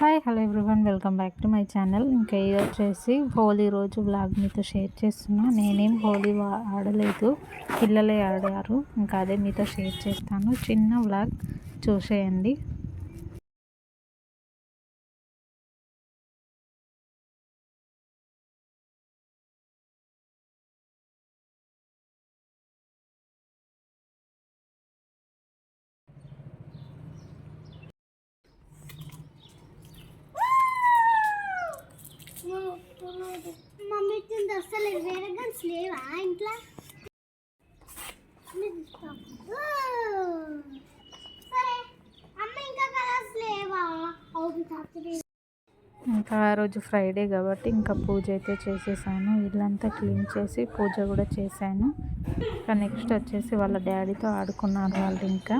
Hi hello everyone, welcome back to my channel. ఇంకా ఇది వచ్చేసి హోలీ రోజు వ్లాగ్ మీతో షేర్ చేస్తున్నా. నేనేం హోలీ ఆడలేదు, పిల్లలే ఆడారు. ఇంకా అదే మీతో షేర్ చేస్తాను. చిన్న వ్లాగ్ చూసేయండి. మమ్మీ తింది అసలు వేరే గన్స్ లేవా ఇంట్లో? సరే అమ్మ ఇంకా కలర్స్ లేవా? ఇంకా ఆ రోజు ఫ్రైడే కాబట్టి ఇంకా పూజ అయితే చేసేసాను. ఇల్లంతా క్లీన్ చేసి పూజ కూడా చేశాను. ఇంకా నెక్స్ట్ వచ్చేసి వాళ్ళ డాడీతో ఆడుకున్నారు వాళ్ళు. ఇంకా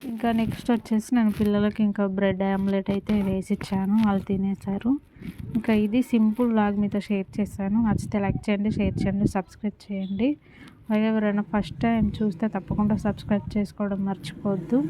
ఇంకా నెక్స్ట్ వచ్చేసి నేను పిల్లలకి ఇంకా బ్రెడ్ ఆమ్లెట్ అయితే వేసిచ్చాను, వాళ్ళు తినేశారు. ఇంకా ఇది సింపుల్ వ్లాగ్ మీతో షేర్ చేశాను. నచ్చితే లైక్ చేయండి, షేర్ చేయండి, సబ్స్క్రైబ్ చేయండి. అలాగే ఎవరైనా ఫస్ట్ టైం చూస్తే తప్పకుండా సబ్స్క్రైబ్ చేసుకోవడం మర్చిపోవద్దు.